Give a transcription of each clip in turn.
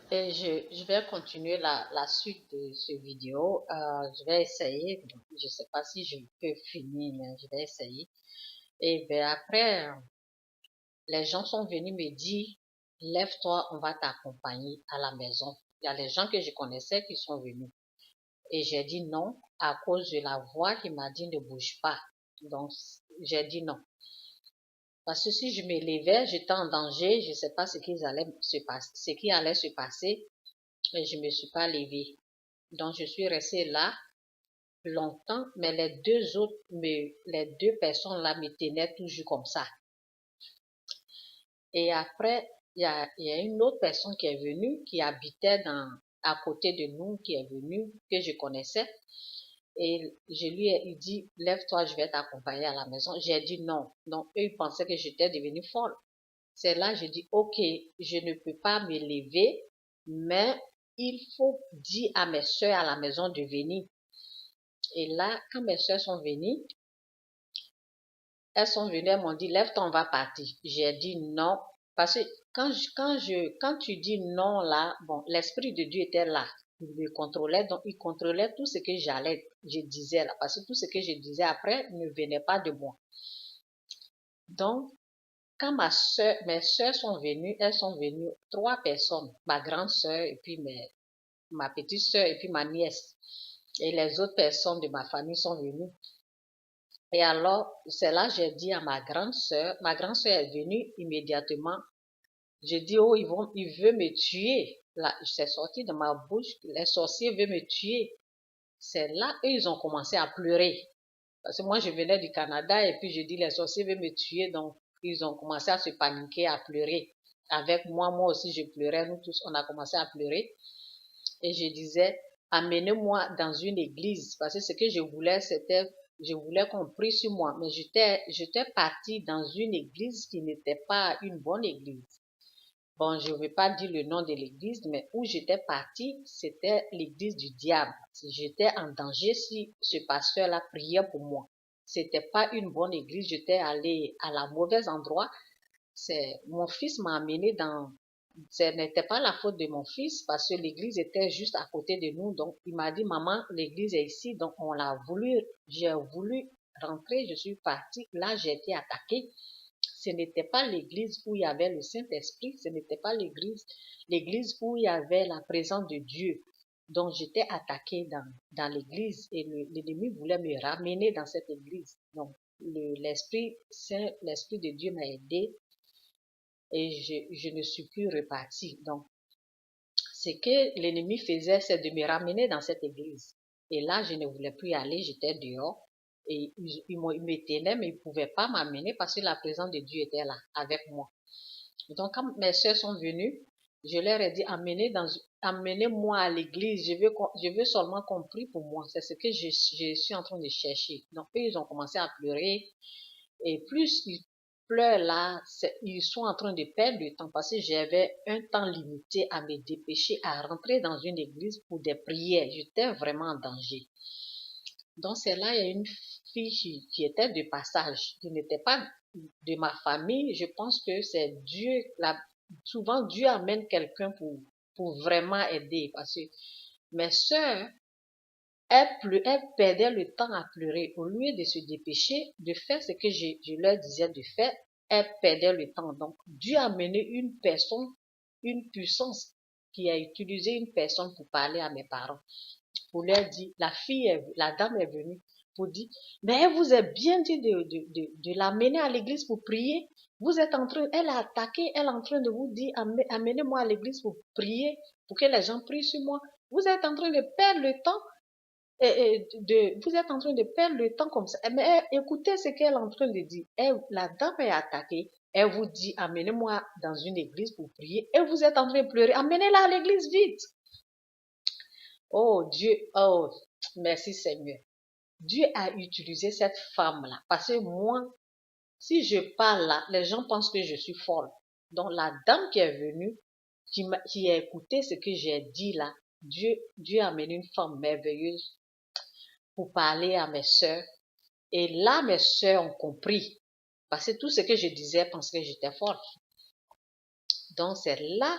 Et je vais continuer la suite de ce vidéo. Je vais essayer. Bon, je ne sais pas si je peux finir, mais je vais essayer. Et ben après, les gens sont venus me dire, lève-toi, on va t'accompagner à la maison. Il y a les gens que je connaissais qui sont venus. Et j'ai dit non à cause de la voix qui m'a dit ne bouge pas. Donc, j'ai dit non. Parce que si je me levais, j'étais en danger. Je ne sais pas ce qui allait se passer. Et je ne me suis pas levée. Donc, je suis restée là longtemps, mais les deux personnes là me tenaient toujours comme ça. Et après, il y a une autre personne qui est venue, qui habitait à côté de nous, qui est venue, que je connaissais. Et je lui ai dit, lève-toi, je vais t'accompagner à la maison. J'ai dit non. Donc, eux, ils pensaient que j'étais devenue folle. C'est là, j'ai dit, ok, je ne peux pas me lever, mais il faut dire à mes soeurs à la maison de venir. Et là, quand mes soeurs sont venues, elles m'ont dit, lève-toi, on va partir. J'ai dit non, parce que quand tu dis non là, bon, l'Esprit de Dieu était là. Il me contrôlait, donc il contrôlait tout ce que je disais là, parce que tout ce que je disais après ne venait pas de moi. Donc, quand mes soeurs sont venues, elles sont venues, trois personnes, ma grande soeur et puis ma petite soeur et puis ma nièce. Et les autres personnes de ma famille sont venues. Et alors, c'est là que j'ai dit à ma grande sœur est venue immédiatement. J'ai dit, oh, il veut me tuer. Là, c'est sorti de ma bouche, les sorciers veulent me tuer. C'est là, eux, ils ont commencé à pleurer. Parce que moi, je venais du Canada et puis je dis, les sorciers veulent me tuer. Donc, ils ont commencé à se paniquer, à pleurer. Avec moi, moi aussi, je pleurais. Nous tous, on a commencé à pleurer. Et je disais, amenez-moi dans une église. Parce que ce que je voulais, je voulais qu'on prie sur moi. Mais j'étais partie dans une église qui n'était pas une bonne église. Bon, je ne vais pas dire le nom de l'église, mais où j'étais partie, c'était l'église du diable. J'étais en danger si ce pasteur-là priait pour moi. C'était pas une bonne église, j'étais allée à la mauvaise endroit. Mon fils m'a amené ce n'était pas la faute de mon fils parce que l'église était juste à côté de nous. Donc, il m'a dit, maman, l'église est ici. Donc, j'ai voulu rentrer, je suis partie. Là, j'ai été attaquée. Ce n'était pas l'église où il y avait le Saint-Esprit, ce n'était pas l'église où il y avait la présence de Dieu. Donc, j'étais attaquée dans l'église et l'ennemi voulait me ramener dans cette église. Donc, l'Esprit Saint, l'Esprit de Dieu m'a aidé et je ne suis plus repartie. Donc, ce que l'ennemi faisait, c'est de me ramener dans cette église. Et là, je ne voulais plus y aller, j'étais dehors. Et ils me tenaient, mais ils ne pouvaient pas m'amener parce que la présence de Dieu était là, avec moi. Donc, quand mes soeurs sont venues, je leur ai dit, amenez-moi à l'église, je veux seulement qu'on prie pour moi. C'est ce que je suis en train de chercher. Donc, eux, ils ont commencé à pleurer. Et plus ils pleurent là, ils sont en train de perdre du temps parce que j'avais un temps limité à me dépêcher à rentrer dans une église pour des prières. J'étais vraiment en danger. Donc c'est là, il y a une fille qui était de passage, qui n'était pas de ma famille. Je pense que c'est Dieu, souvent Dieu amène quelqu'un pour vraiment aider parce que mes sœurs, elles perdaient le temps à pleurer. Au lieu de se dépêcher de faire ce que je leur disais de faire, elles perdaient le temps. Donc, Dieu a mené une personne, une puissance qui a utilisé une personne pour parler à mes parents, pour leur dire, la dame est venue pour dire, mais elle vous a bien dit de l'amener à l'église pour prier. Vous êtes en train, elle a attaqué, elle est en train de vous dire, amenez-moi à l'église pour prier, pour que les gens prient sur moi. Vous êtes en train de perdre le temps vous êtes en train de perdre le temps comme ça. Mais écoutez ce qu'elle est en train de dire. La dame est attaquée. Elle vous dit, amenez-moi dans une église pour prier. Et vous êtes en train de pleurer. Amenez-la à l'église vite. Oh Dieu, oh, merci Seigneur. Dieu a utilisé cette femme-là. Parce que moi, si je parle là, les gens pensent que je suis folle. Donc la dame qui est venue, qui a écouté ce que j'ai dit là, Dieu a amené une femme merveilleuse pour parler à mes sœurs. Et là, mes sœurs ont compris. Parce que tout ce que je disais, pensaient que j'étais folle. Donc, c'est là,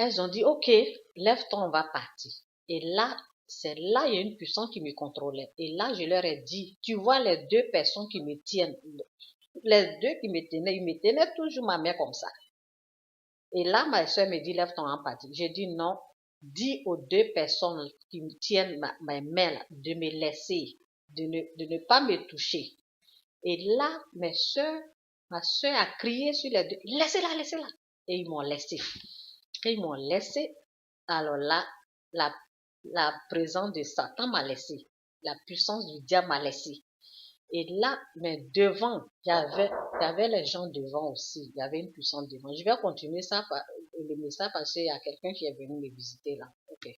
elles ont dit, OK, lève-toi, on va partir. Et là, c'est là, il y a une puissance qui me contrôlait. Et là, je leur ai dit, tu vois les deux personnes qui me tiennent, les deux qui me tenaient, ils me tenaient toujours ma main comme ça. Et là, ma soeur me dit, lève-toi, on va partir. J'ai dit non, dis aux deux personnes qui me tiennent ma main là, de me laisser, de ne pas me toucher. Et là, ma soeur a crié sur les deux, laissez-la, laissez-la. Et ils m'ont laissé. Et ils m'ont laissé. Alors là, la présence de Satan m'a laissé. La puissance du diable m'a laissé. Et là, mais devant, il y avait les gens devant aussi. Il y avait une puissance devant. Je vais continuer ça, le message parce qu'il y a quelqu'un qui est venu me visiter là.